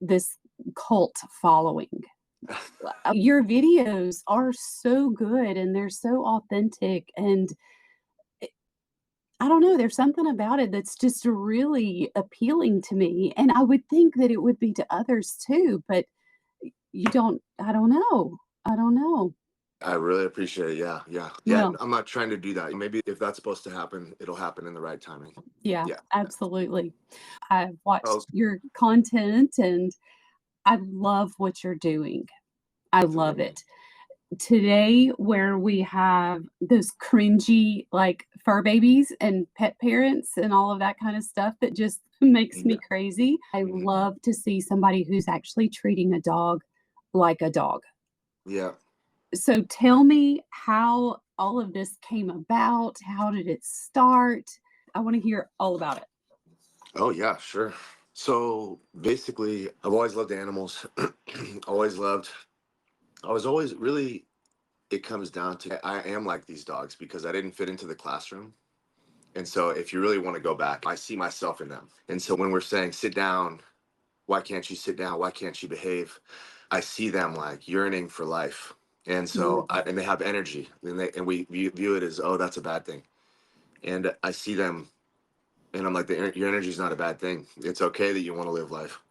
this cult following. Your videos are so good and they're so authentic, and I don't know, there's something about it that's just really appealing to me, and I would think that it would be to others too, but you don't I don't know. I don't know. I really appreciate it. Yeah, yeah, yeah. Well, I'm not trying to do that. Maybe if that's supposed to happen, it'll happen in the right timing. yeah, Yeah. absolutely. I've watched Oh, your content and I love what you're doing. I love thank you. it. Today, where we have those cringy, like, fur babies and pet parents and all of that kind of stuff that just makes me Yeah. crazy. I Mhm. love to see somebody who's actually treating a dog like a dog. Yeah. So tell me how all of this came about. How did it start? I want to hear all about it. Oh, yeah, sure. So basically, I've always loved animals. always loved. I was always really. It comes down to I am like these dogs because I didn't fit into the classroom. And so if you really want to go back, I see myself in them. And so when we're saying sit down, why can't you sit down? Why can't you behave? I see them like yearning for life. And Mhm. and they have energy, and we view it as, oh, that's a bad thing. And I see them, and I'm like, your energy is not a bad thing. It's okay that you want to live life.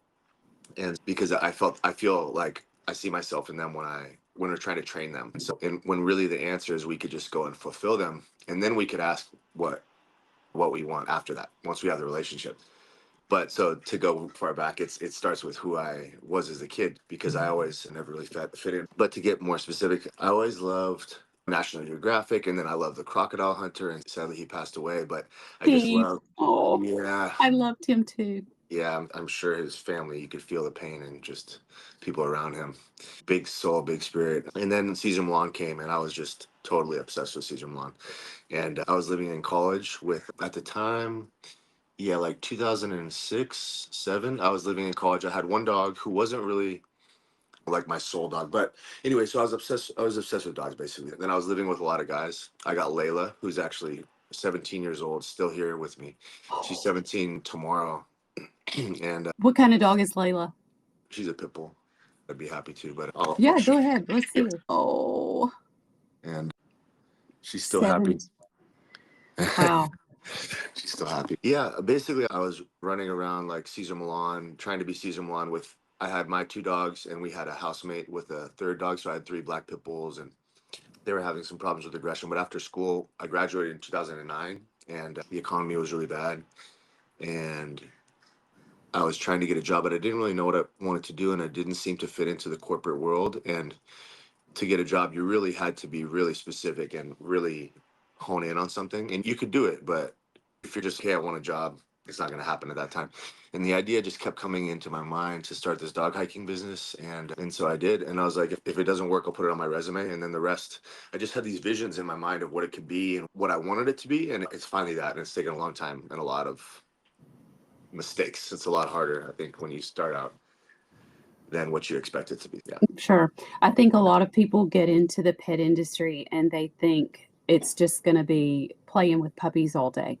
And because I feel like I see myself in them when we're trying to train them. And when really the answer is we could just go and fulfill them, and then we could ask what we want after that once we have the relationship. But so to go far back, it starts with who I was as a kid because I always never really fit in. But to get more specific, I always loved National Geographic, and then I loved the Crocodile Hunter, and sadly he passed away. But I just Steve. love, Oh, yeah, I loved him too. yeah. I'm sure his family, you could feel the pain and just people around him. Big soul, big spirit. And then Caesar Milan came, and I was just totally obsessed with Caesar Milan. And I was living in college with at the time. Yeah, like 2006, 7. I was living in college. I had one dog who wasn't really like my soul dog. But anyway, so I was obsessed with dogs basically. Then I was living with a lot of guys. I got Layla, who's actually 17 years old, still here with me. She's 17 tomorrow. And What kind of dog is Layla? she's a pit bull. I'd be happy to, but I'll Yeah, show go ahead. Let's see you. her. Oh, And she's still happy. 7. Wow. She's still happy. Yeah, basically, I was running around like Caesar Milan, trying to be Caesar Milan with. I had my two dogs, and we had a housemate with a third dog, so I had three black pit bulls, and they were having some problems with aggression. But after school, I graduated in 2009, and the economy was really bad, and I was trying to get a job, but I didn't really know what I wanted to do, and I didn't seem to fit into the corporate world. And to get a job, you really had to be really specific and really hone in on something. And you could do it, but if you're just, hey, I want a job, it's not going to happen at that time. And the idea just kept coming into my mind to start this dog hiking business. And so I did. And I was like, if it doesn't work, I'll put it on my resume. And then the rest, I just had these visions in my mind of what it could be and what I wanted it to be. And it's finally that. And it's taken a long time and a lot of mistakes. It's a lot harder, I think, when you start out than what you expect it to be. Yeah. Sure. I think a lot of people get into the pet industry and they think it's just going to be playing with puppies all day.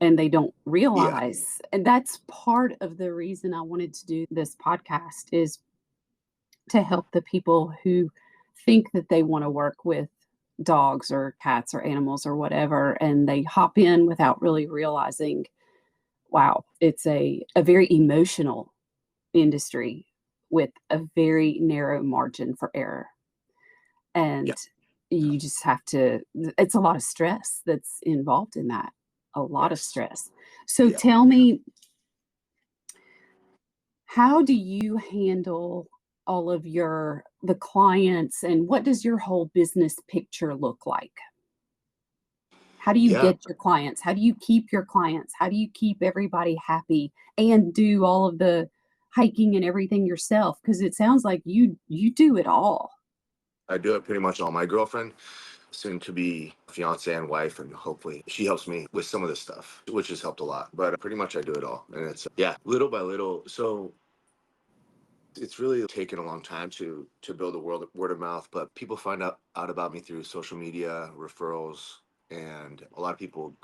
And they don't Yeah. realize, and that's part of the reason I wanted to do this podcast is to help the people who think that they want to work with dogs or cats or animals or whatever, and they hop in without really realizing, wow, it's a very emotional industry with a very narrow margin for error. Yeah. And you just have to, it's a lot of stress that's involved in that, a lot of Yes. stress. So Yeah. tell me, how do you handle all of the clients, and what does your whole business picture look like? How do you Yeah. get your clients? How do you keep your clients? How do you keep everybody happy and do all of the hiking and everything yourself? Because it sounds like you do it all. I do it pretty much all. My girlfriend, soon to be fiance and wife, and hopefully she helps me with some of this stuff, which has helped a lot. But pretty much I do it all. And it's, yeah, little by little. So it's really taken a long time to build a word of mouth, but people find out about me through social media, referrals, and a lot of people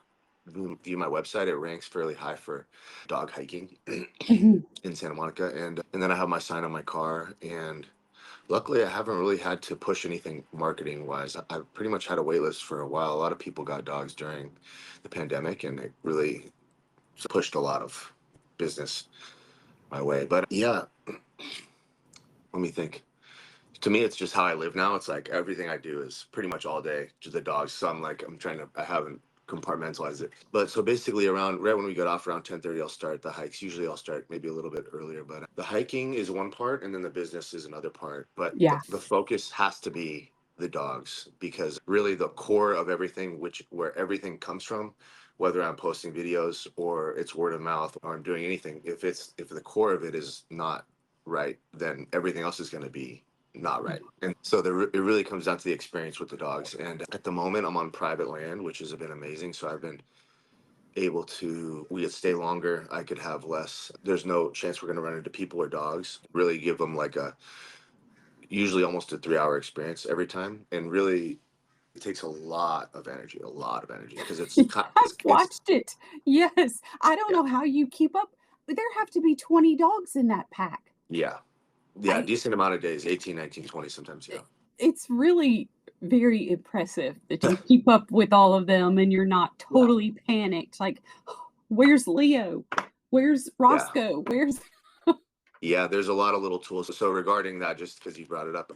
view my website, it ranks fairly high for dog hiking Mhm. in Santa Monica, and then I have my sign on my car, and luckily I haven't really had to push anything marketing wise. I've pretty much had a wait list for a while. A lot of people got dogs during the pandemic, and it really pushed a lot of business my way. But yeah, let me think. To me, it's just how I live now. It's like everything I do is pretty much all day to the dogs. So I haven't compartmentalized it. But so basically around right when we get off around 10:30, I'll start the hikes. Usually I'll start maybe a little bit earlier, but the hiking is one part and then the business is another part. But Yeah. the focus has to be the dogs because really the core of everything, where everything comes from, whether I'm posting videos or it's word of mouth or I'm doing anything, if the core of it is not right, then everything else is going to be not right. And so it really comes down to the experience with the dogs. And at the moment, I'm on private land, which has been amazing. So I've been able to, we could stay longer. I could have less. There's no chance we're going to run into people or dogs. Really give them like usually almost a 3 hour experience every time. And really, it takes a lot of energy because I've it's, watched it. Yes. I don't yeah, know how you keep up. There have to be 20 dogs in that pack. yeah, yeah, I decent amount of days, 18, 19, 20 sometimes. Yeah. It's really very impressive that you keep up with all of them and you're not Yeah. totally panicked. Like, where's Leo? Where's Yeah. Roscoe? Where's Yeah, there's a lot of little tools. So regarding that, just because you brought it up,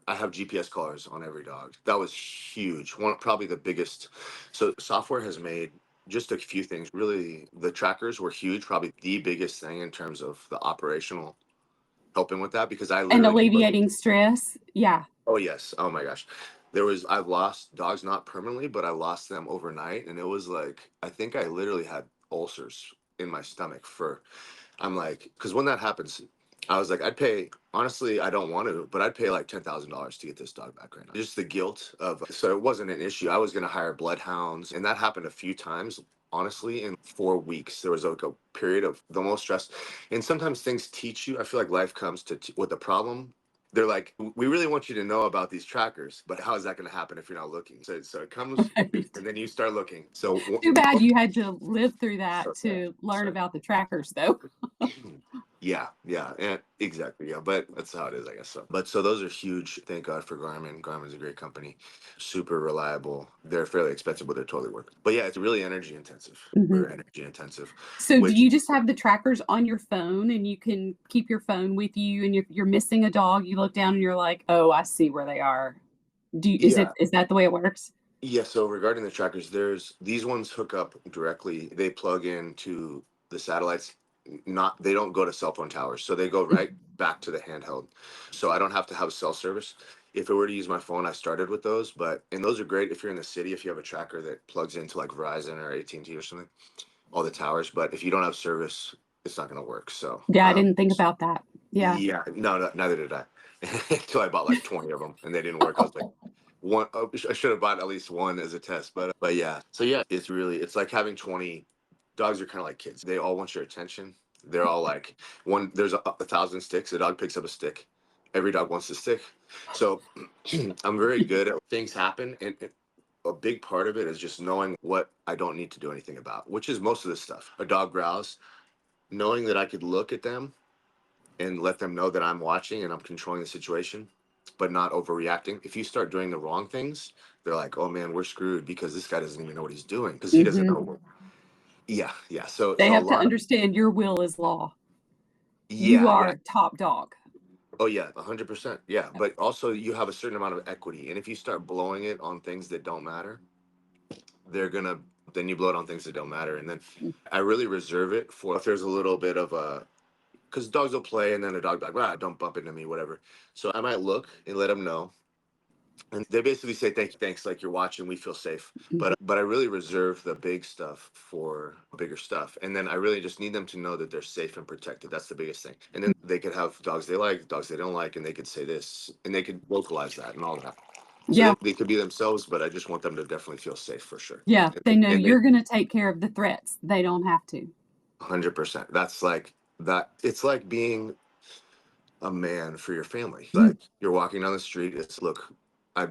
I have GPS collars on every dog. That was huge. One probably the biggest. So software has made just a few things. Really, the trackers were huge. Probably the biggest thing in terms of the operational helping with that because I and literally can look. alleviating stress? Yeah. Oh yes. Oh my gosh. I've lost dogs not permanently, but I lost them overnight, and it was like I think I literally had ulcers in my stomach for I'm like, because when that happens, I was like, I'd pay, honestly, I don't want to, but I'd pay like $10,000 to get this dog back right now. Just the guilt so it wasn't an issue. I was going to hire bloodhounds, and that happened a few times. Honestly, in 4 weeks, there was like a period of the most stress. And sometimes things teach you. I feel like life comes with the problem. They're like, we really want you to know about these trackers, but how is that going to happen if you're not looking? So it comes, Right. and then you start looking. So, Too bad you had to live through that yeah. to learn about the trackers, though. Yeah, yeah, and exactly, yeah. But that's how it is, I guess. So, but so those are huge. Thank God for Garmin. Garmin's a great company, super reliable. They're fairly expensive, but they're totally worth it. But yeah, it's really energy intensive. Mhm. Very energy intensive. So do Which, you just have the trackers on your phone and you can keep your phone with you and you're missing a dog, you look down and you're like, "Oh, I see where they are." yeah, Is that the way it works? yeah. So regarding the trackers, there's these ones hook up directly. They plug into the satellites. Not they don't go to cell phone towers, so they go right back to the handheld. So I don't have to have cell service. If I were to use my phone, I started with those, and those are great if you're in the city. If you have a tracker that plugs into like Verizon or AT&T or something, all the towers. But if you don't have service, it's not going to work. So Yeah, I didn't think about that. Yeah. yeah, no, neither did I. Until I bought like 20 of them and they didn't work. I was like, one. Oh, I should have bought at least one as a test. But yeah. So yeah, it's like having 20 dogs are kind of like kids. They all want your attention. They're all like there's a thousand sticks. A dog picks up a stick. Every dog wants a stick. So I'm very good at things happen, and a big part of it is just knowing what I don't need to do anything about, which is most of this stuff. A dog growls, knowing that I could look at them and let them know that I'm watching and I'm controlling the situation, but not overreacting. If you start doing the wrong things, they're like, "Oh man, we're screwed because this guy doesn't even know what he's doing because he doesn't Mhm. know." Yeah, yeah. So They so a have to lot of understand your will is law. You yeah, yeah. are top dog. Oh yeah, 100%. Yeah, Yep. but also you have a certain amount of equity, and if you start blowing it on things that don't matter, they're gonna then you blow it on things that don't matter, and then I really reserve it for if there's a little bit of a because dogs will play and then a dog like, don't bump into me, whatever. So I might look and let them know. And they basically say, thanks, like you're watching, we feel safe. Mhm. But I really reserve the big stuff for bigger stuff. And then I really just need them to know that they're safe and protected. That's the biggest thing. And then they could have dogs they like, dogs they don't like, and they could say this and they could vocalize that and all that. So Yeah. they could be themselves, but I just want them to definitely feel safe for sure. Yeah. They know And they you're gonna take care of the threats. They don't have to. 100%. That's like that. It's like being a man for your family. Mm. Like you're walking down the street. It's look, I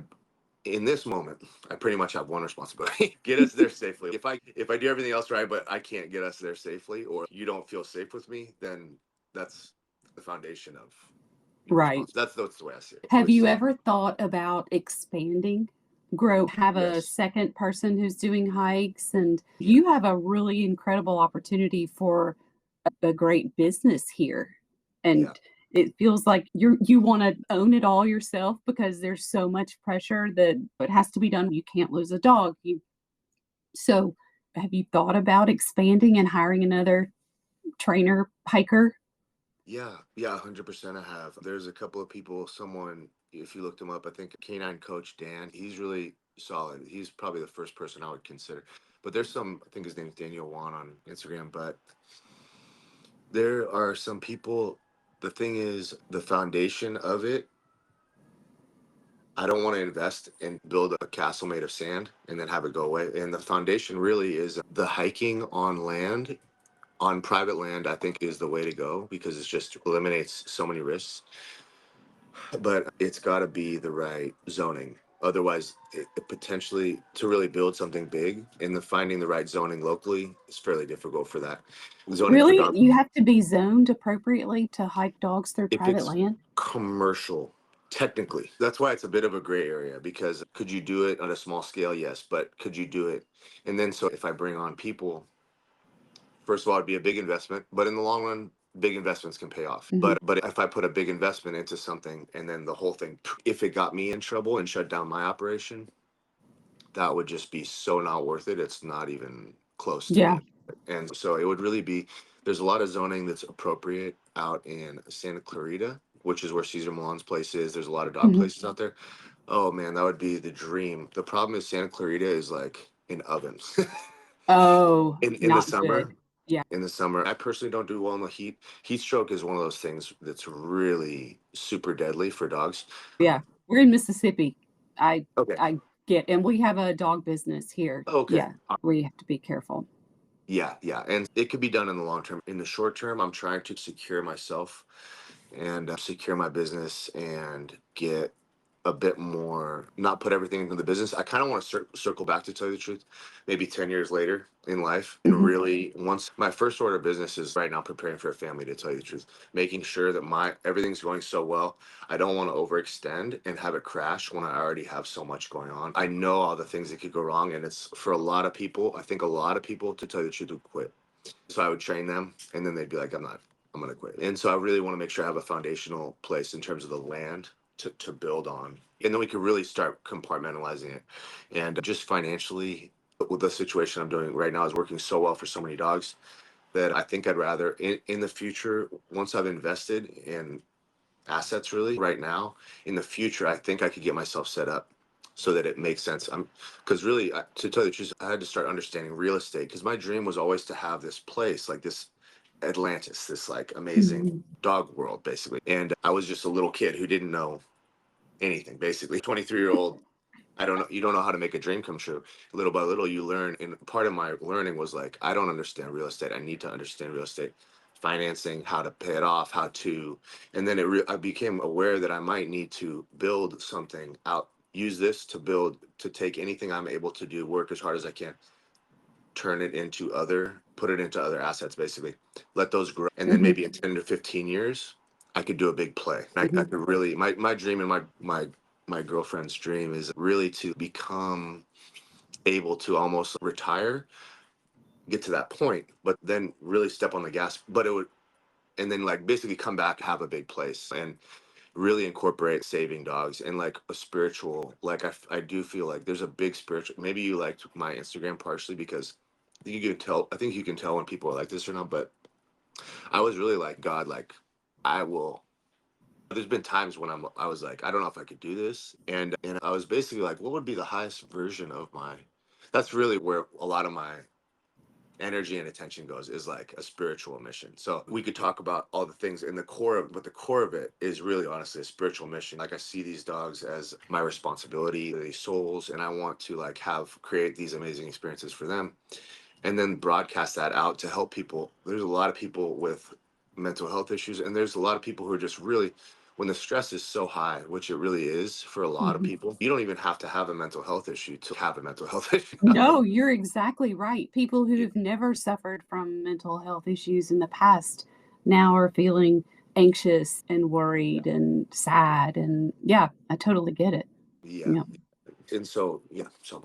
in this moment, I pretty much have one responsibility: get us there safely. If I do everything else right, but I can't get us there safely, or you don't feel safe with me, then that's the foundation of your Right. response. That's the way I see it. Have you Which ever thought about expanding? Grow, have a yes, second person who's doing hikes, and yeah, you have a really incredible opportunity for a great business here. yeah, And it feels like you wanna own it all yourself because there's so much pressure that it has to be done. You can't lose a dog. You so have you thought about expanding and hiring another trainer hiker? yeah. 100%. I have. There's a couple of people. Someone, if you looked him up, I think Canine Coach Dan. He's really solid. He's probably the first person I would consider. But there's some. I think his name's Daniel Wan on Instagram. But there are some people. The thing is, the foundation of it, I don't want to invest and build a castle made of sand and then have it go away. And the foundation really is the hiking on land, on private land, I think is the way to go because it just eliminates so many risks. But it's got to be the right zoning. Otherwise, it potentially to really build something big and the finding the right zoning locally is fairly difficult for that. Zoning for Really? dog, You have to be zoned appropriately to hike dogs through if private it's land? commercial, technically, that's why it's a bit of a gray area because could you do it on a small scale? Yes, but could you do it? And then so if I bring on people, first of all, it'd be a big investment, but in the long run, big investments can pay off. Mhm. But if I put a big investment into something and then the whole thing, if it got me in trouble and shut down my operation, that would just be so not worth it. It's not even close to Yeah. being. And so it would really be, there's a lot of zoning that's appropriate out in Santa Clarita, which is where Cesar Millan's place is. There's a lot of dog Mhm. places out there. Oh man, that would be the dream. The problem is Santa Clarita is like in ovens. Oh, In the not good. summer, Yeah. I personally don't do well in the heat. Heat stroke is one of those things that's really super deadly for dogs. Yeah. We're in Mississippi. I Okay. I get and we have a dog business here. Okay. Yeah, we have to be careful. Yeah. And it could be done in the long term. In the short term, I'm trying to secure myself and secure my business and get a bit more, not put everything into the business. I kind of want to circle back, to tell you the truth, maybe 10 years later in life. And Mhm. really, once my first order of business is right now preparing for a family, to tell you the truth, making sure that my everything's going so well. I don't want to overextend and have it crash when I already have so much going on. I know all the things that could go wrong. And it's for a lot of people, I think a lot of people, to tell you the truth, would quit. So I would train them and then they'd be like, I'm going to quit. And so I really want to make sure I have a foundational place in terms of the land to build on. And then we could really start compartmentalizing it. And just financially, with the situation I'm doing right now is working so well for so many dogs that I think I'd rather in the future, once I've invested in assets really right now, in the future, I think I could get myself set up so that it makes sense. I'm because really, to tell you the truth, I had to start understanding real estate because my dream was always to have this place like this Atlantis, this like amazing Mhm. dog world, basically. And I was just a little kid who didn't know anything, basically. 23-year-old, I don't know, you don't know how to make a dream come true. Little by little, you learn. And part of my learning was like, I don't understand real estate. I need to understand real estate financing, how to pay it off, how to, and then I became aware that I might need to build something out, use this to build, to take anything I'm able to do, work as hard as I can, turn it into put it into other assets, basically let those grow, and then Mhm. maybe in 10 to 15 years I could do a big play. I Mhm. could really, my dream and my girlfriend's dream is really to become able to almost retire, get to that point, but then really step on the gas, but it would, and then like basically come back, have a big place, and really incorporate saving dogs and like a spiritual, like I do feel like there's a big spiritual, maybe you liked my Instagram partially because I think you can tell when people are like this or not, but I was really like, God, like I will, there's been times when I was like, I don't know if I could do this. And I was basically like, what would be the highest version of my, that's really where a lot of my energy and attention goes, is like a spiritual mission. So we could talk about all the things in the core of, but the core of it is really honestly a spiritual mission. Like I see these dogs as my responsibility, these souls, and I want to like create these amazing experiences for them and then broadcast that out to help people. There's a lot of people with mental health issues, and there's a lot of people who are just really, when the stress is so high, which it really is for a lot of Mhm. people, you don't even have to have a mental health issue to have a mental health issue. No, you're exactly right. People who have never suffered from mental health issues in the past now are feeling anxious and worried and sad, and yeah, I totally get it. Yeah. Yeah. And so, yeah, so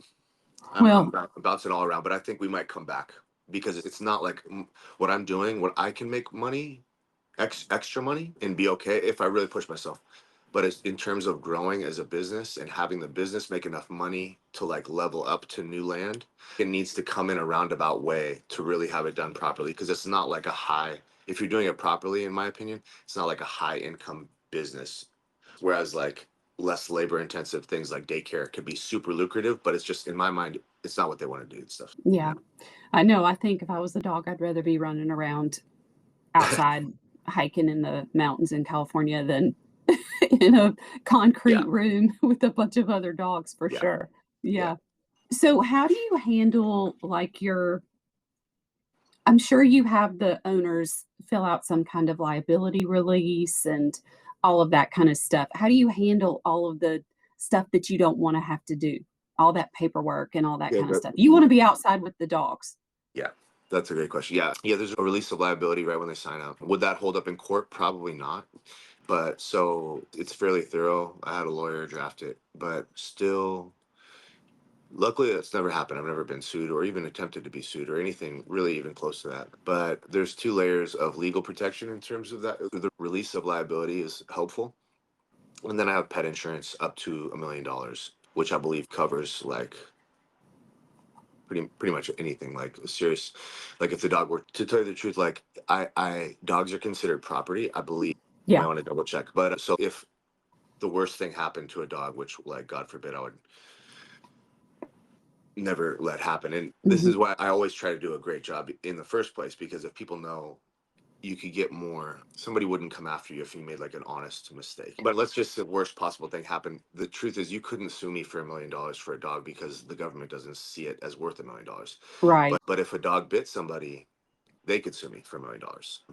I'm Well, bouncing all around, but I think we might come back because it's not like what I'm doing, what I can make money, extra money and be okay if I really push myself. But it's in terms of growing as a business and having the business make enough money to like level up to new land, it needs to come in a roundabout way to really have it done properly. Because it's not like a high, if you're doing it properly, in my opinion, it's not like a high income business. Whereas like less labor intensive things like daycare could be super lucrative, but it's just in my mind, it's not what they want to do and stuff. yeah, I know. I think if I was a dog, I'd rather be running around outside hiking in the mountains in California than in a Yeah, concrete room with a bunch of other dogs for yeah, sure. yeah. Yeah. So how do you handle like your I'm sure you have the owners fill out some kind of liability release and all of that kind of stuff. How do you handle all of the stuff that you don't want to have to do? All that paperwork and all that Yeah, kind of stuff. You want to be outside with the dogs. yeah, that's a great question. Yeah, yeah. There's a release of liability right when they sign up. Would that hold up in court? Probably not. But so it's fairly thorough. I had a lawyer draft it, but still, luckily that's never happened. I've never been sued or even attempted to be sued or anything really even close to that. But there's two layers of legal protection in terms of that. The release of liability is helpful, and then I have pet insurance up to $1 million, which I believe covers like pretty much anything like serious, like if the dog were to tell you the truth, like I dogs are considered property, I believe. I Yeah. want to double check, but so if the worst thing happened to a dog, which like God forbid I would never let happen, and this Mhm. is why I always try to do a great job in the first place, because if people know, you could get more, somebody wouldn't come after you if you made like an honest mistake. But let's just say the worst possible thing happened. The truth is you couldn't sue me for $1 million for a dog because the government doesn't see it as worth $1 million. Right. But if a dog bit somebody, they could sue me for $1 million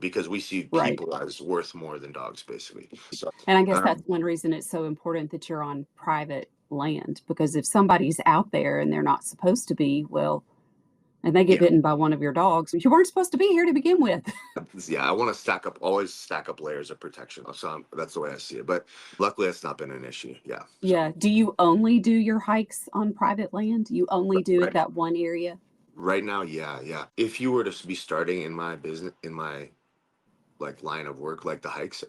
because we see Right. people as worth more than dogs, basically. So, And I guess that's um, one reason it's so important that you're on private land because if somebody's out there and they're not supposed to be, well, and they get yeah, bitten by one of your dogs, you weren't supposed to be here to begin with. yeah, I want to always stack up layers of protection. So that's the way I see it. But luckily, it's not been an issue. Yeah. So, Yeah. Do you only do your hikes on private land? You only do it right, that one area? right now, yeah, yeah. If you were to be starting in my business, in my like line of work, like the hikes,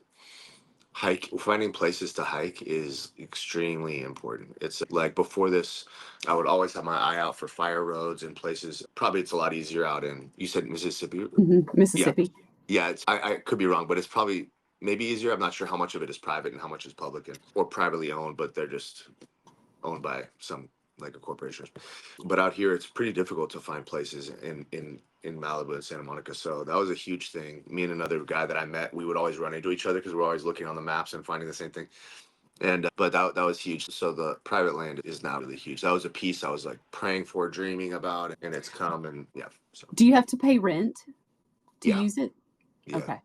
finding places to hike is extremely important. It's like before this, I would always have my eye out for fire roads and places. Probably it's a lot easier out in, you said Mississippi. Mhm. Yeah, Mississippi. yeah. I could be wrong, but it's probably maybe easier. I'm not sure how much of it is private and how much is public and or privately owned, but they're just owned by some like a corporation. But out here, it's pretty difficult to find places in Malibu and Santa Monica. So that was a huge thing. Me and another guy that I met, we would always run into each other because we're always looking on the maps and finding the same thing. And but that was huge. So the private land is now really huge. That was a piece I was like praying for, dreaming about, and it's come. And yeah, so Do you have to pay rent to yeah, use it? yeah, Okay.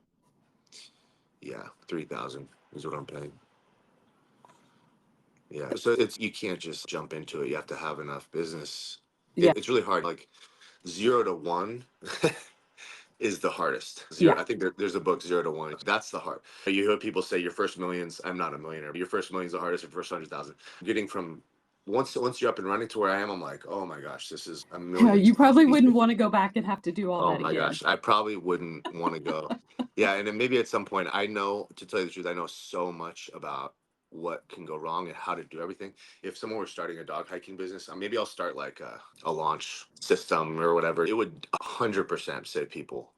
yeah. 3,000 is what I'm paying. Yeah, so it's you can't just jump into it. You have to have enough business. Yeah. It's really hard. Like 0 to 1 is the hardest. Yeah. Zero. I think there's a book 0 to 1. That's the hard. You hear people say your first millions. I'm not a millionaire, but your first million's the hardest. Your first 100,000. Getting from once you're up and running to where I am, I'm like, oh my gosh, this is a Yeah, million you times probably wouldn't easier. wanna go back and have to do all Oh that my again. gosh, I probably wouldn't want to go. Yeah, and then maybe at some point, I know, to tell you the truth, I know so much about what can go wrong and how to do everything. If someone were starting a dog hiking business, maybe I'll start like a launch system or whatever. It would 100% save people,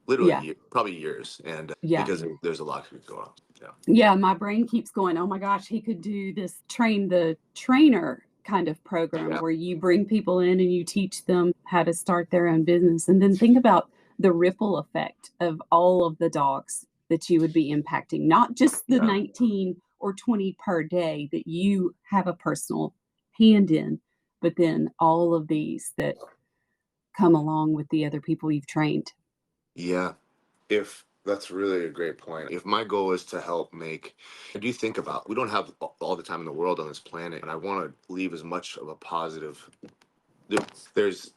literally, Yeah. probably years, and Yeah. because there's a lot could go on. Yeah, Yeah, my brain keeps going, "Oh my gosh, he could do this train the trainer kind of program yeah, where you bring people in and you teach them how to start their own business." And then think about the ripple effect of all of the dogs that you would be impacting, not just the yeah, 19 or 20 per day that you have a personal hand in, but then all of these that come along with the other people you've trained. yeah. If That's really a great point. If my goal is to help make, I do think about, we don't have all the time in the world on this planet, and I want to leave as much of a positive. there- There's,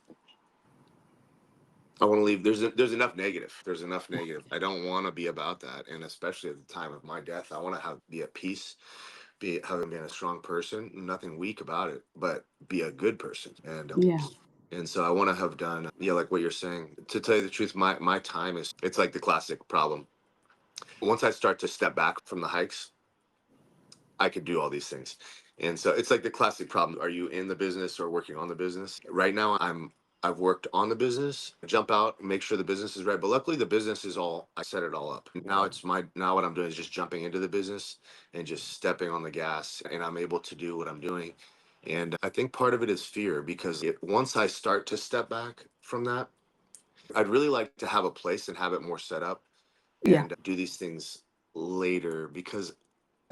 I want to leave. There's enough negative. There's enough negative. I don't want to be about that, and especially at the time of my death, I want to have be at peace, be having been a strong person, nothing weak about it, but be a good person, Yeah. and so I want to have done, yeah, like what you're saying. To tell you the truth, my time is, it's like the classic problem. Once I start to step back from the hikes, I could do all these things. And so it's like the classic problem. Are you in the business or working on the business? Right now I've worked on the business, jump out, make sure the business is right. But luckily the business is all, I set it all up. Now what I'm doing is just jumping into the business and just stepping on the gas, and I'm able to do what I'm doing. And I think part of it is fear, because once I start to step back from that, I'd really like to have a place and have it more set up Yeah. and do these things later, because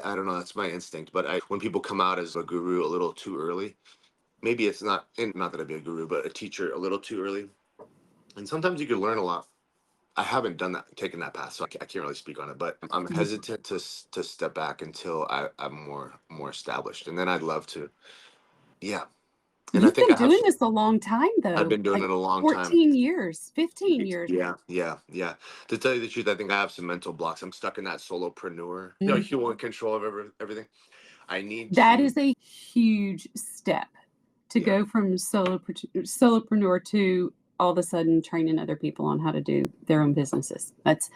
I don't know, that's my instinct. But when people come out as a guru a little too early, maybe it's not, and not that I'd be a guru, but a teacher a little too early. And sometimes you can learn a lot. I haven't done that, taken that path, so I can't really speak on it. But I'm Mhm. hesitant to step back until I'm more established, and then I'd love to. Yeah, and I You've think been I have. doing this a long time, I've though, been doing like it a long time. 14 years, 15 years. Yeah. To tell you the truth, I think I have some mental blocks. I'm stuck in that solopreneur. Mhm. You want control of everything. I need That to. is a huge step to Yeah. go from solopreneur to all of a sudden training other people on how to do their own businesses. That's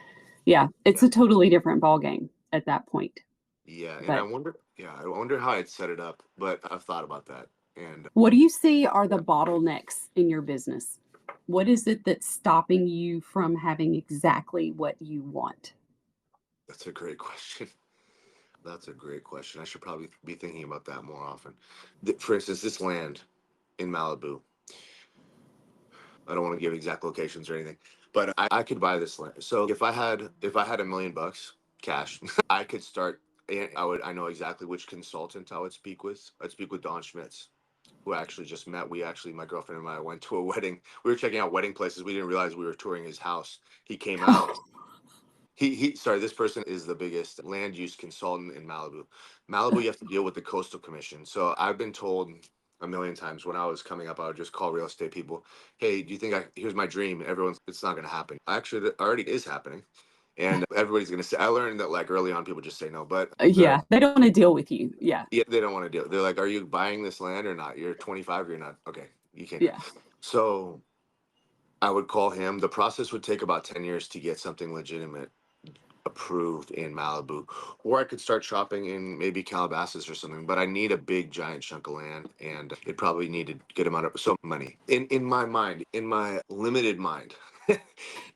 yeah, it's Yeah. a totally different ball game at that point. Yeah, and But I wonder how I'd set it up, but I've thought about that. And what do you see are the yeah, bottlenecks in your business? What is it that's stopping you from having exactly what you want? that's a great question. That's a great question. I should probably be thinking about that more often. For instance, this land in Malibu, I don't want to give exact locations or anything, but I could buy this land. So if I had $1 million cash, I could start. And I know exactly which consultant I would speak with. I'd speak with Don Schmitz, who I actually just met. We actually, my girlfriend and I went to a wedding. We were checking out wedding places. We didn't realize we were touring his house. He came out. Sorry, this person is the biggest land use consultant in Malibu. Malibu, you have to deal with the coastal commission. So I've been told a million times when I was coming up, I would just call real estate people. Hey, do you think here's my dream? Everyone's, it's not going to happen. Actually, it already is happening. And everybody's going to say, I learned that like early on, people just say no, but Yeah, they don't want to deal with you. Yeah, yeah, they don't want to do it. They're like, are you buying this land or not? You're 25, you're not. Okay, you can't do it. yeah. So I would call him. The process would take about 10 years to get something legitimate approved in Malibu, or I could start shopping in maybe Calabasas or something. But I need a big giant chunk of land, and it probably need a good amount of so money. In my mind, in my limited mind,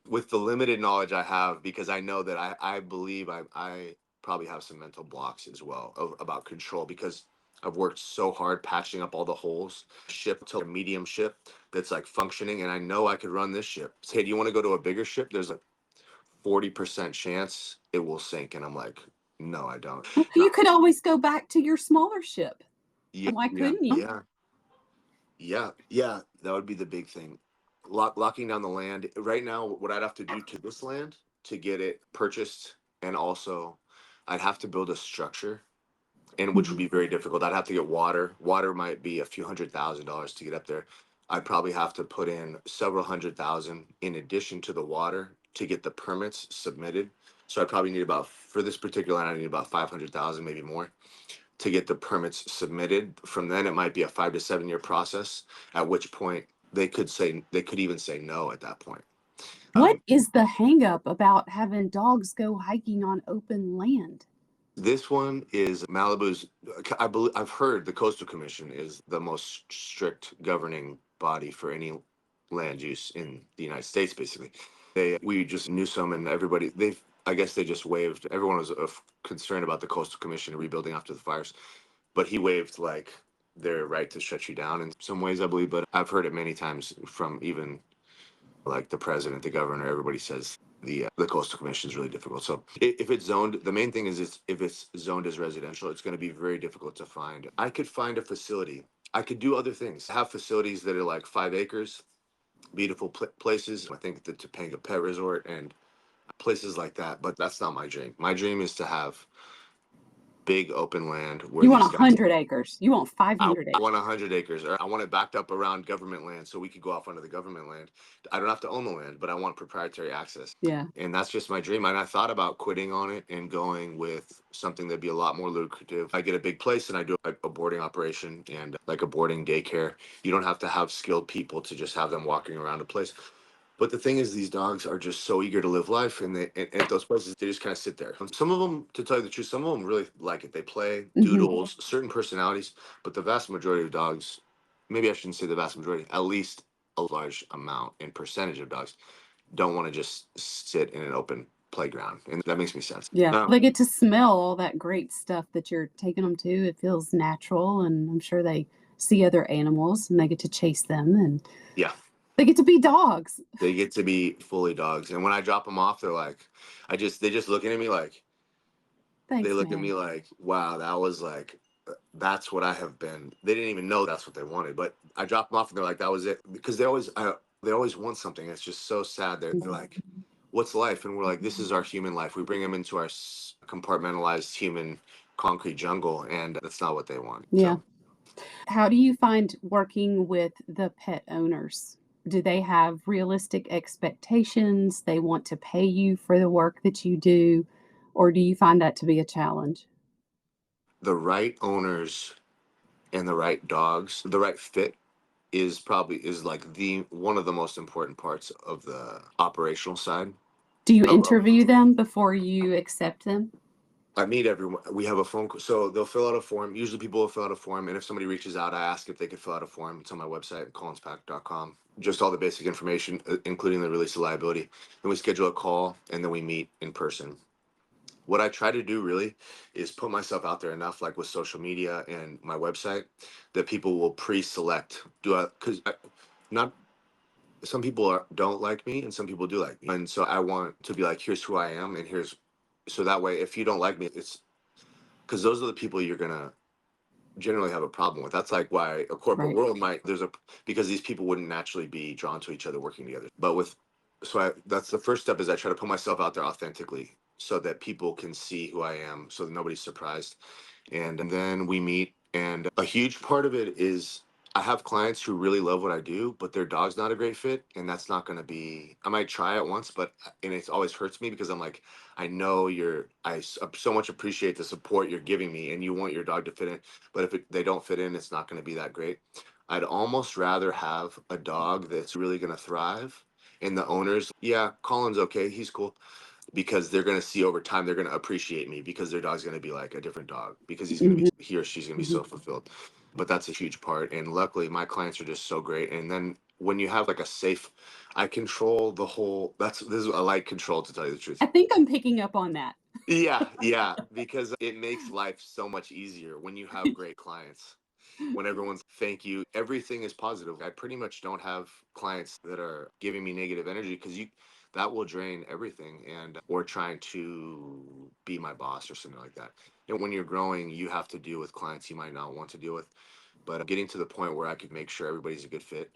with the limited knowledge I have, because I know that I believe I probably have some mental blocks as well about control, because I've worked so hard patching up all the holes, ship to a medium ship that's like functioning, and I know I could run this ship. Say, hey, do you want to go to a bigger ship? There's a 40% chance it will sink. And I'm like, no, I don't. Well, you Not, could always go back to your smaller ship. yeah, Why yeah, couldn't you? yeah, yeah. That would be the big thing. Locking down the land. Right now, what I'd have to do to this land to get it purchased, and also I'd have to build a structure, and which would Mhm. be very difficult. I'd have to get water. Water might be a few $100,000 to get up there. I'd probably have to put in several hundred thousand in addition to the water to get the permits submitted. So I probably need about, for this particular line, I need about 500,000, maybe more, to get the permits submitted. From then, it might be a 5 to 7 year process. At which point they could even say no at that point. What is the hangup about having dogs go hiking on open land? This one is Malibu's. I believe I've heard the Coastal Commission is the most strict governing body for any land use in the United States. Basically, we just knew some, and everybody they've. I guess they just waived. Everyone was concerned about the Coastal Commission rebuilding after the fires, but he waived like their right to shut you down in some ways, I believe. But I've heard it many times from even like the president, the governor, everybody says the coastal commission is really difficult. So if it's zoned, the main thing is if it's zoned as residential, it's going to be very difficult to find. I could find a facility. I could do other things. Have facilities that are like 5 acres, beautiful places. I think the Topanga Pet Resort and places like that. But that's not my dream. My dream is to have big open land where You want these guys. 100 acres. You want I 500 acres. want 100 acres, or I want it backed up around government land so we could go off onto the government land. I don't have to own the land, but I want proprietary access. Yeah. And that's just my dream. And I thought about quitting on it and going with something that'd be a lot more lucrative. I get a big place and I do a boarding operation and like a boarding daycare. You don't have to have skilled people to just have them walking around a place. But the thing is, these dogs are just so eager to live life, and and at those places, they just kind of sit there. Some of them, to tell you the truth, some of them really like it. They play, Mhm. doodles, certain personalities, but the vast majority of dogs, maybe I shouldn't say the vast majority, at least a large amount and percentage of dogs don't want to just sit in an open playground, and that makes me sad. Yeah. They get to smell all that great stuff that you're taking them to. It feels natural, and I'm sure they see other animals and they get to chase them and Yeah, they get to be dogs. they get to be fully dogs, and when I drop them off, they're like, they just looking at me like, they Thanks, look at me man. like, wow, that was like, that's what I have been. They didn't even know that's what they wanted, but I dropped them off and they're like, that was it. Because they always want something. It's just so sad. They're like, what's life? And we're like, this is our human life. We bring them into our compartmentalized human concrete jungle, and that's not what they want. Yeah. So How do you find working with the pet owners? Do they have realistic expectations? They want to pay you for the work that you do, or do you find that to be a challenge? the right owners and the right dogs, the right fit is like the one of the most important parts of the operational side. Do you Of interview them before you accept them? I meet everyone. We have a phone call. So they'll fill out a form. Usually people will fill out a form. And if somebody reaches out, I ask if they could fill out a form. It's on my website, colinspack.com. Just all the basic information, including the release of liability. Then we schedule a call and then we meet in person. What I try to do really is put myself out there enough, like with social media and my website, that people will pre-select. Because not some people don't like me and some people do like me. And so I want to be like, here's who I am. And here's, so that way, if you don't like me, it's, because those are the people you're gonna generally have a problem with. That's like why a corporate Right. world might because these people wouldn't naturally be drawn to each other working together. But with that's the first step is I try to put myself out there authentically so that people can see who I am, so that nobody's surprised. And then we meet, and a huge part of it is I have clients who really love what I do, but their dog's not a great fit, and that's not going to be. I might try it once, but and it always hurts me because I'm like, I know so much appreciate the support you're giving me, and you want your dog to fit in, but if they don't fit in, it's not going to be that great. I'd almost rather have a dog that's really going to thrive, and the owners, yeah, Colin's okay, he's cool, because they're going to see over time, they're going to appreciate me because their dog's going to be like a different dog because Mhm, he or she's going to be mhm. so fulfilled. But that's a huge part, and luckily my clients are just so great. And then when you have like a safe, I control the whole. This is, I like control, to tell you the truth. I think I'm picking up on that. Yeah, yeah, because it makes life so much easier when you have great clients. When everyone's thank you, everything is positive. I pretty much don't have clients that are giving me negative energy, because you that will drain everything, and or trying to be my boss or something like that. And when you're growing, you have to deal with clients you might not want to deal with. But getting to the point where I could make sure everybody's a good fit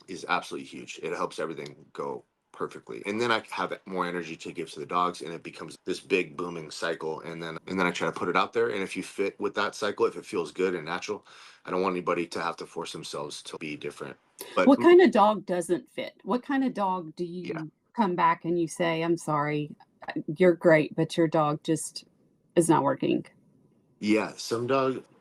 is absolutely huge. It helps everything go perfectly. And then I have more energy to give to the dogs, and it becomes this big booming cycle. And then I try to put it out there. And if you fit with that cycle, if it feels good and natural, I don't want anybody to have to force themselves to be different. But What kind of dog doesn't fit? What kind of dog do yeah. you come back and you say, "I'm sorry, you're great, but your dog just is not working?" Yeah,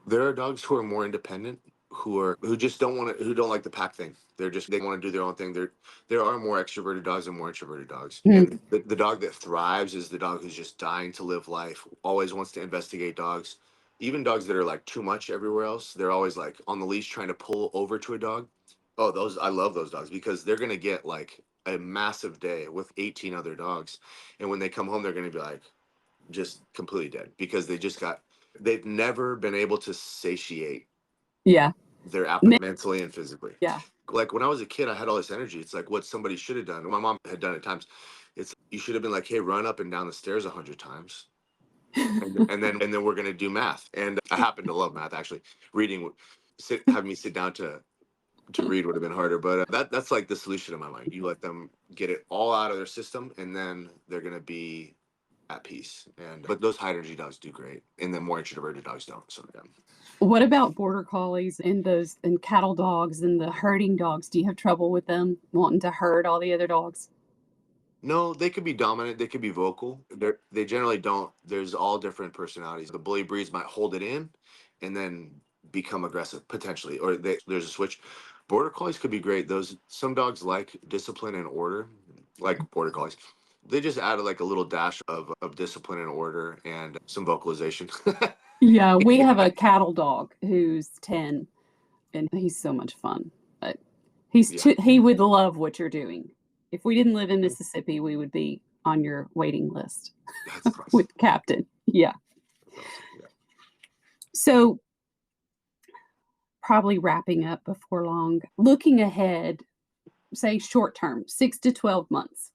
there are dogs who are more independent, who just don't want to, who don't like the pack thing. They want to do their own thing. There are more extroverted dogs and more introverted dogs. Mhm, And the dog that thrives is the dog who's just dying to live life, always wants to investigate dogs. Even dogs that are like too much everywhere else, they're always like on the leash trying to pull over to a dog. Oh, those I love those dogs because they're gonna get like a massive day with 18 other dogs. And when they come home, they're gonna be like, just completely dead because they've never been able to satiate yeah, their ne appetite mentally and physically. yeah. Like when I was a kid, I had all this energy. It's like what somebody should have done. My mom had done it times. It's you should have been like, hey, run up and down the stairs 100 times, and then we're gonna do math. And I happen to love math actually. Reading, have me sit down to to read would have been harder, but that's like the solution in my mind. You let them get it all out of their system, and then they're gonna be at peace. And but those high energy dogs do great, and the more introverted dogs don't. So yeah. What about border collies and those and cattle dogs and the herding dogs? Do you have trouble with them wanting to herd all the other dogs? No, they could be dominant. They could be vocal. They generally don't. There's all different personalities. The bully breeds might hold it in, and then become aggressive potentially, or there's a switch. Border collies could be great. Those some dogs like discipline and order, like border collies. They just added like a little dash of discipline and order and some vocalization. Yeah, we have a cattle dog who's 10 and he's so much fun. But Yeah, he would love what you're doing. If we didn't live in Mississippi, we would be on your waiting list that's awesome. with Captain. Yeah. That's awesome. Yeah. So probably wrapping up before long. Looking ahead, say short term, 6 to 12 months.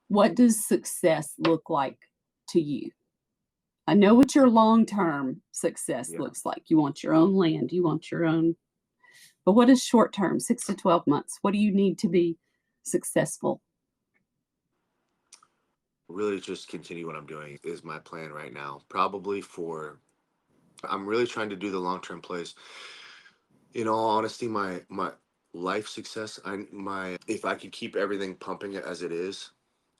What does success look like to you? I know what your long-term success Yeah. looks like. You want your own land, you want your own, but what is short term, 6 to 12 months? What do you need to be successful? Really, just continue what I'm doing is my plan right now. Probably for I'm really trying to do the long term plays. In all honesty, my life success, I my if I could keep everything pumping it as it is,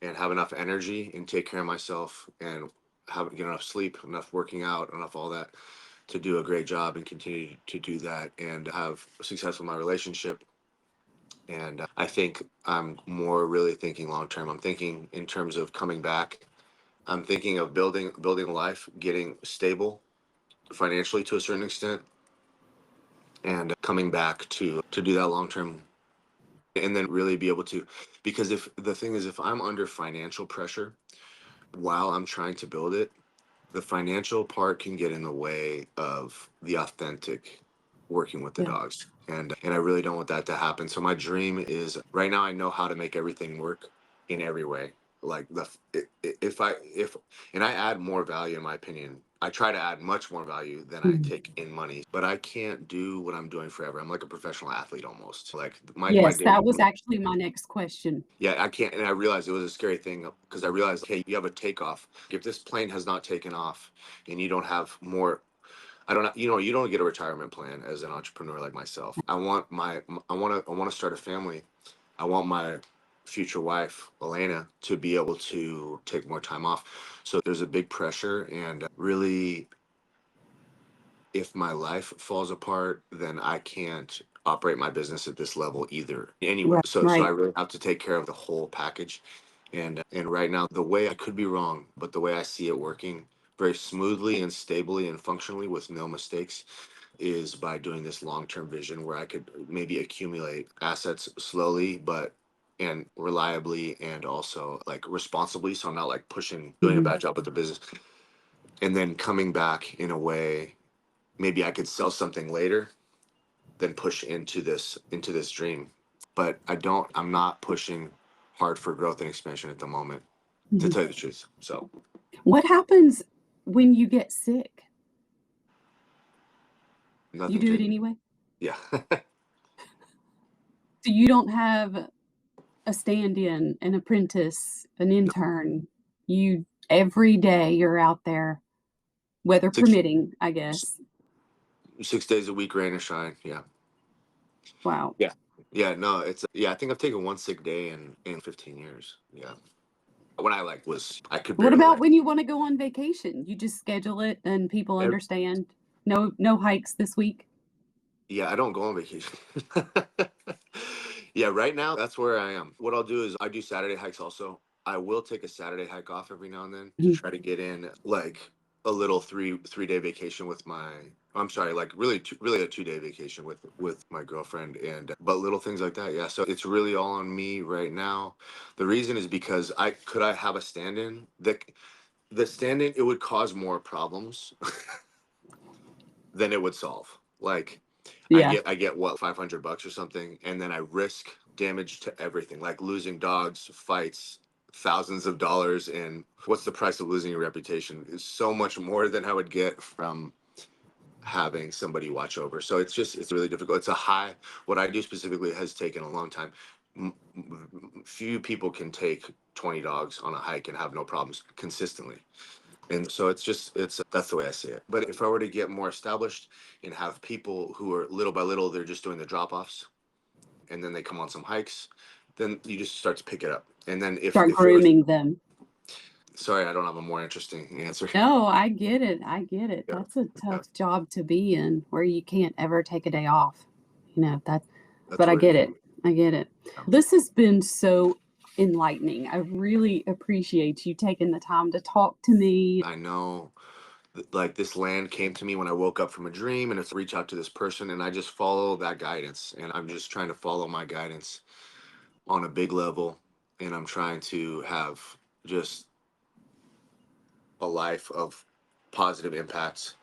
and have enough energy and take care of myself and have get enough sleep, enough working out, enough all that to do a great job and continue to do that and have success with my relationship. And I think I'm more really thinking long term. I'm thinking in terms of coming back. I'm thinking of building a life, getting stable financially to a certain extent, and coming back to do that long term, and then really be able to, because if the thing is, if I'm under financial pressure while I'm trying to build it, the financial part can get in the way of the authentic working with the Yeah. dogs, and I really don't want that to happen. So my dream is right now I know how to make everything work in every way. Like if and I add more value in my opinion. I try to add much more value than I Mhm. take in money, but I can't do what I'm doing forever. I'm like a professional athlete almost. Like my Yes, day. that was actually my next question. Yeah, I can't. And I realized it was a scary thing because I realized, hey, you have a takeoff. If this plane has not taken off and you don't have more, I don't know, you don't get a retirement plan as an entrepreneur like myself. I want to start a family. I want my future wife, Elena, to be able to take more time off. So there's a big pressure and really if my life falls apart, then I can't operate my business at this level either anywhere. Right, So I right. really have to take care of the whole package. And right now, the way I could be wrong, but the way I see it working very smoothly and stably and functionally with no mistakes is by doing this long-term vision where I could maybe accumulate assets slowly, but and reliably and also like responsibly. So I'm not like pushing, doing a Mhm. bad job with the business, and then coming back in a way maybe I could sell something later than push into this dream. But I'm not pushing hard for growth and expansion at the moment, to Mhm. tell you the truth. So What happens when you get sick? You nothing do it changes. anyway? Yeah. So you don't have a stand-in, an apprentice, an No, intern. You every day you're out there, weather six permitting, I guess. 6 days a week, rain or shine. Yeah. Wow. Yeah. Yeah. No, it's yeah. I think I've taken one sick day in 15 years. Yeah. When I like was I could What barely about run. when you wanna go on vacation? You just schedule it and people understand? No hikes this week? Yeah, I don't go on vacation. Yeah, right now that's where I am. What I'll do is I do Saturday hikes also. I will take a Saturday hike off every now and then to Mhm. try to get in like a little three day vacation with my I'm sorry, like really a 2 day vacation with my girlfriend and but little things like that. Yeah, so it's really all on me right now. The reason is because I have a stand-in. The stand-in it would cause more problems than it would solve. Like Yeah. I get what $500 or something, and then I risk damage to everything, like losing dogs, fights, thousands of dollars, and what's the price of losing your reputation? Is so much more than I would get from having somebody watch over. So it's really difficult. It's a high. What I do specifically has taken a long time. Few people can take 20 dogs on a hike and have no problems consistently. And so it's that's the way I see it. But if I were to get more established and have people who are little by little, they're just doing the drop offs and then they come on some hikes, then you just start to pick it up. And then Start if it was, grooming them. sorry, I don't have a more interesting answer. No, I get it. I get it. Yeah, That's a yeah, tough job to be in where you can't ever take a day off. That, that's but I where get it. I get it. This has been so enlightening. I really appreciate you taking the time to talk to me. I know. Like this land came to me when I woke up from a dream, and it's reach out to this person, and I just follow that guidance, and I'm just trying to follow my guidance on a big level, and I'm trying to have just a life of positive impacts,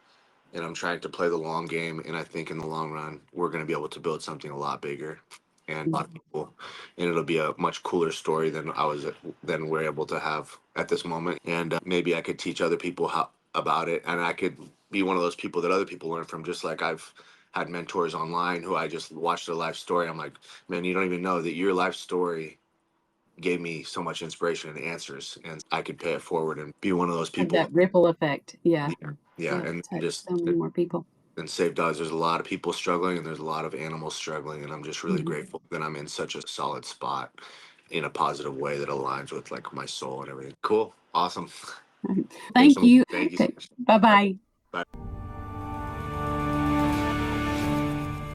and I'm trying to play the long game, and I think in the long run we're going to be able to build something a lot bigger and a lot of people, and it'll be a much cooler story than we're able to have at this moment. And maybe I could teach other people how about it, and I could be one of those people that other people learn from, just like I've had mentors online who I just watched their life story. I'm like, man, you don't even know that your life story gave me so much inspiration and answers, and I could pay it forward and be one of those Have people. that ripple effect. Yeah. Yeah, yeah, Yeah. and Touch just so many more people. and save dogs. There's a lot of people struggling, and there's a lot of animals struggling, and I'm just really Mhm. grateful that I'm in such a solid spot in a positive way that aligns with like my soul and everything. Cool, awesome. There's Thank some. you. Thank you so Okay. much. Bye All right, bye. bye.